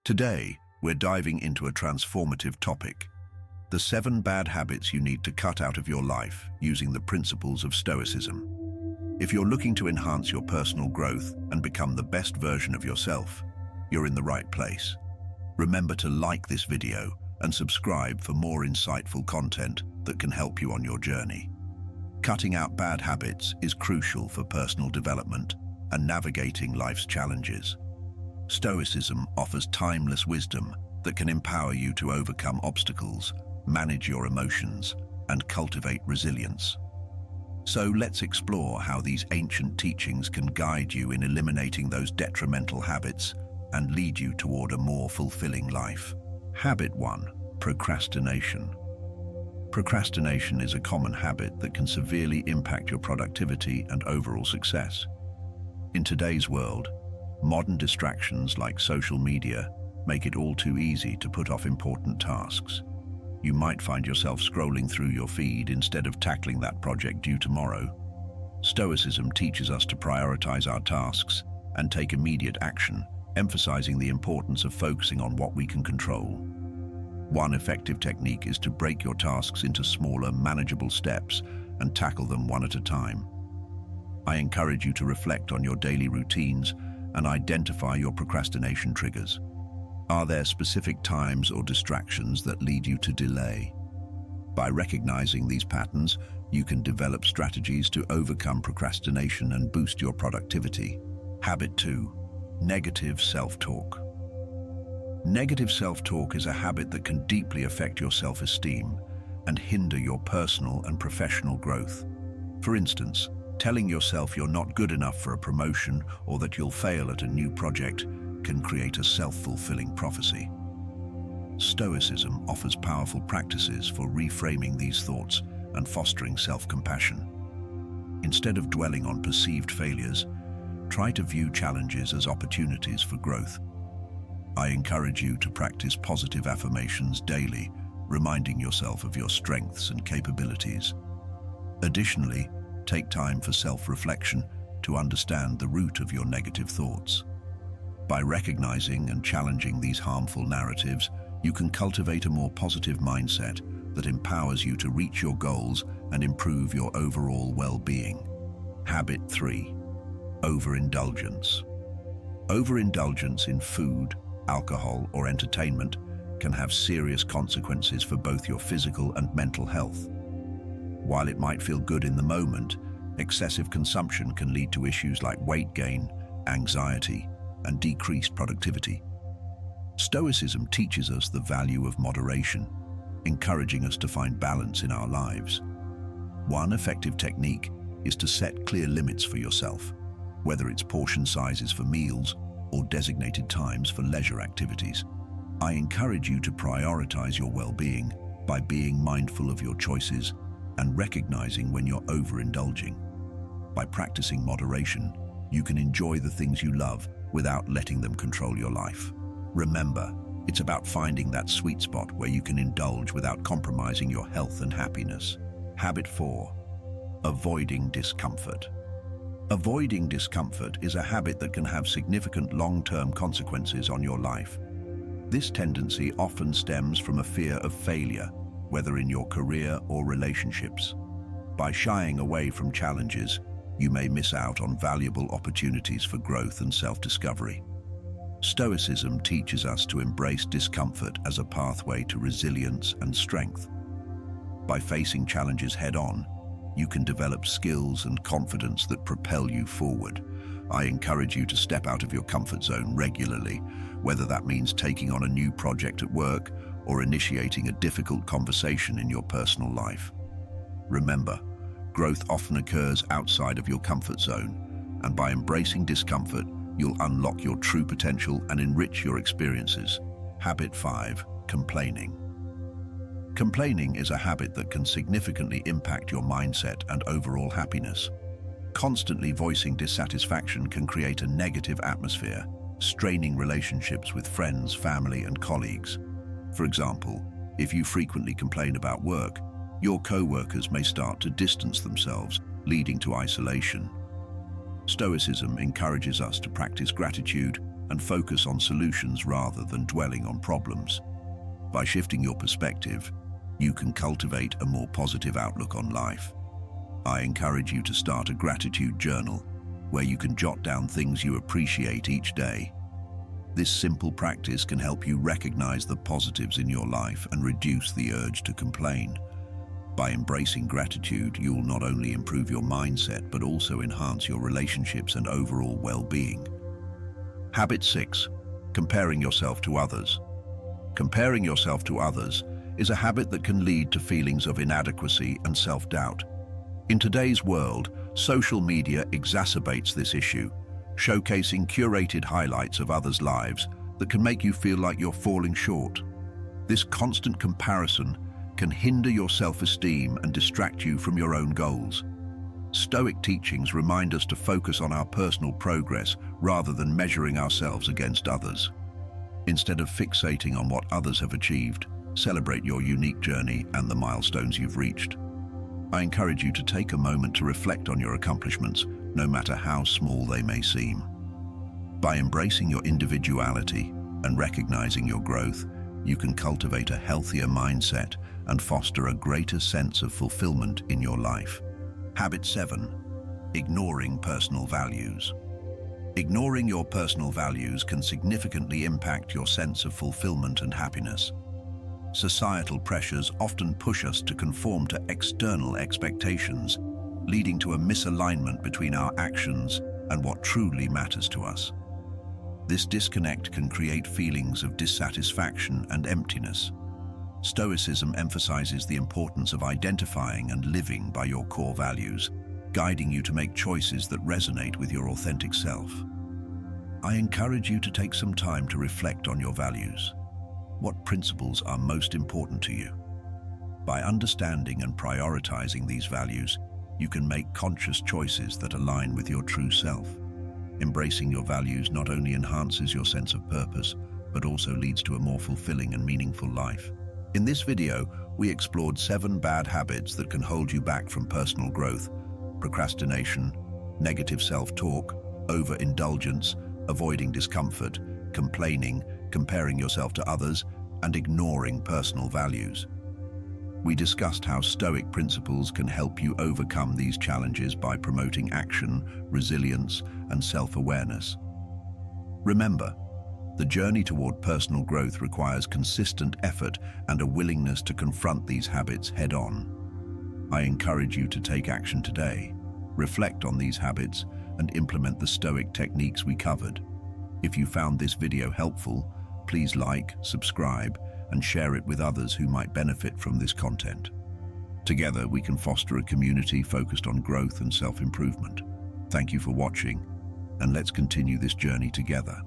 Today, we're diving into a transformative topic: the 7 bad habits you need to cut out of your life using the principles of Stoicism. If you're looking to enhance your personal growth and become the best version of yourself, you're in the right place. Remember to like this video and subscribe for more insightful content that can help you on your journey. Cutting out bad habits is crucial for personal development and navigating life's challenges. Stoicism offers timeless wisdom that can empower you to overcome obstacles, manage your emotions, and cultivate resilience. So let's explore how these ancient teachings can guide you in eliminating those detrimental habits and lead you toward a more fulfilling life. Habit 1: procrastination. Procrastination is a common habit that can severely impact your productivity and overall success. In today's world, modern distractions like social media make it all too easy to put off important tasks. You might find yourself scrolling through your feed instead of tackling that project due tomorrow. Stoicism teaches us to prioritize our tasks and take immediate action, emphasizing the importance of focusing on what we can control. One effective technique is to break your tasks into smaller, manageable steps and tackle them one at a time. I encourage you to reflect on your daily routines and identify your procrastination triggers. Are there specific times or distractions that lead you to delay? By recognizing these patterns, you can develop strategies to overcome procrastination and boost your productivity. Habit 2: negative self-talk. Negative self-talk is a habit that can deeply affect your self-esteem and hinder your personal and professional growth. For instance, telling yourself you're not good enough for a promotion or that you'll fail at a new project can create a self-fulfilling prophecy. Stoicism offers powerful practices for reframing these thoughts and fostering self-compassion. Instead of dwelling on perceived failures, try to view challenges as opportunities for growth. I encourage you to practice positive affirmations daily, reminding yourself of your strengths and capabilities. Additionally, take time for self-reflection to understand the root of your negative thoughts. By recognizing and challenging these harmful narratives, you can cultivate a more positive mindset that empowers you to reach your goals and improve your overall well-being. Habit 3: overindulgence. Overindulgence in food, alcohol, or entertainment can have serious consequences for both your physical and mental health. While it might feel good in the moment, excessive consumption can lead to issues like weight gain, anxiety, and decreased productivity. Stoicism teaches us the value of moderation, encouraging us to find balance in our lives. One effective technique is to set clear limits for yourself, whether it's portion sizes for meals or designated times for leisure activities. I encourage you to prioritize your well-being by being mindful of your choices and recognizing when you're overindulging. By practicing moderation, you can enjoy the things you love without letting them control your life. Remember, it's about finding that sweet spot where you can indulge without compromising your health and happiness. Habit 4: avoiding discomfort. Avoiding discomfort is a habit that can have significant long-term consequences on your life. This tendency often stems from a fear of failure, whether in your career or relationships. By shying away from challenges, you may miss out on valuable opportunities for growth and self-discovery. Stoicism teaches us to embrace discomfort as a pathway to resilience and strength. By facing challenges head-on, you can develop skills and confidence that propel you forward. I encourage you to step out of your comfort zone regularly, whether that means taking on a new project at work or initiating a difficult conversation in your personal life. Remember, growth often occurs outside of your comfort zone, and by embracing discomfort, you'll unlock your true potential and enrich your experiences. Habit 5: complaining. Complaining is a habit that can significantly impact your mindset and overall happiness. Constantly voicing dissatisfaction can create a negative atmosphere, straining relationships with friends, family, and colleagues. For example, if you frequently complain about work, your co-workers may start to distance themselves, leading to isolation. Stoicism encourages us to practice gratitude and focus on solutions rather than dwelling on problems. By shifting your perspective, you can cultivate a more positive outlook on life. I encourage you to start a gratitude journal where you can jot down things you appreciate each day. This simple practice can help you recognize the positives in your life and reduce the urge to complain. By embracing gratitude, you'll not only improve your mindset but also enhance your relationships and overall well-being. Habit 6. Comparing yourself to others. Comparing yourself to others is a habit that can lead to feelings of inadequacy and self-doubt. In today's world, social media exacerbates this issue, showcasing curated highlights of others' lives that can make you feel like you're falling short. This constant comparison can hinder your self-esteem and distract you from your own goals. Stoic teachings remind us to focus on our personal progress rather than measuring ourselves against others. Instead of fixating on what others have achieved, celebrate your unique journey and the milestones you've reached. I encourage you to take a moment to reflect on your accomplishments, no matter how small they may seem. By embracing your individuality and recognizing your growth, you can cultivate a healthier mindset and foster a greater sense of fulfillment in your life. Habit 7. Ignoring personal values. Ignoring your personal values can significantly impact your sense of fulfillment and happiness. Societal pressures often push us to conform to external expectations, leading to a misalignment between our actions and what truly matters to us. This disconnect can create feelings of dissatisfaction and emptiness. Stoicism emphasizes the importance of identifying and living by your core values, guiding you to make choices that resonate with your authentic self. I encourage you to take some time to reflect on your values. What principles are most important to you? By understanding and prioritizing these values, you can make conscious choices that align with your true self. Embracing your values not only enhances your sense of purpose, but also leads to a more fulfilling and meaningful life. In this video, we explored 7 bad habits that can hold you back from personal growth: procrastination, negative self-talk, overindulgence, avoiding discomfort, complaining, comparing yourself to others, and ignoring personal values. We discussed how Stoic principles can help you overcome these challenges by promoting action, resilience, and self-awareness. Remember, the journey toward personal growth requires consistent effort and a willingness to confront these habits head-on. I encourage you to take action today, reflect on these habits, and implement the Stoic techniques we covered. If you found this video helpful, please like, subscribe, and share it with others who might benefit from this content. Together, we can foster a community focused on growth and self-improvement. Thank you for watching, and let's continue this journey together.